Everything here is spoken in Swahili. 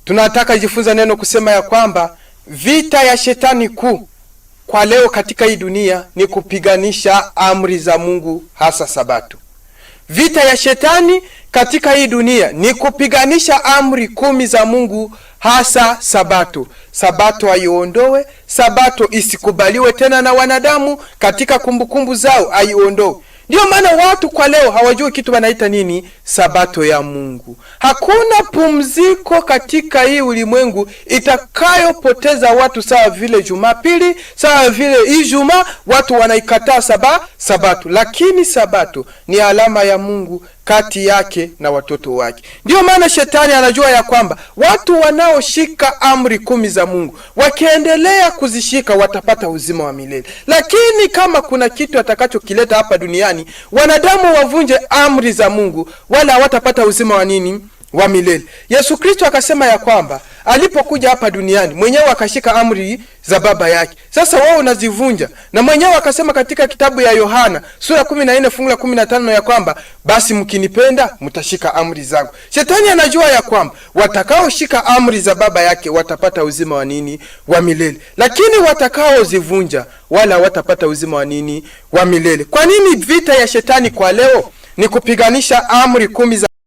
Tunataka jifunza neno kusema ya kwamba vita ya shetani kuu kwa leo katika hii dunia ni kupiganisha amri za Mungu, hasa Sabato. Vita ya shetani katika hii dunia ni kupiganisha amri 10 za Mungu, hasa Sabato. Sabato aiondoe, Sabato isikubaliwe tena na wanadamu katika kumbukumbu zao, aiondoe. Ndio maana watu kwa leo hawajui kitu wanaita nini Sabato ya Mungu. Hakuna pumziko katika hii ulimwengu itakayopoteza watu, sawa vile Jumapili, sawa vile Ijumaa, watu wanaikataa Sabato. Lakini Sabato ni alama ya Mungu kati yake na watoto wake. Ndio maana shetani anajua ya kwamba watu wanaoshika amri 10 za Mungu wakiendelea kuzishika watapata uzima wa milele. Lakini kama kuna kitu atakachokileta hapa duniani, wanadamu wavunje amri za Mungu, wala hawatapata uzima wa nini? Wa milele. Yesu Kristo akasema ya kwamba alipokuja hapa duniani mwenyewe akashika amri za baba yake. Sasa wao unazivunja. Na mwenyewe akasema katika kitabu ya Yohana sura 14 fungu la 15 ya kwamba basi mkinipenda mtashika amri zangu. Shetani anajua ya kwamba watakaoshika amri za baba yake watapata uzima wa nini? Wa milele. Lakini watakaozivunja wala watapata uzima wa nini? Wa milele. Kwa nini vita ya shetani kwa leo ni kupiganisha amri 10 za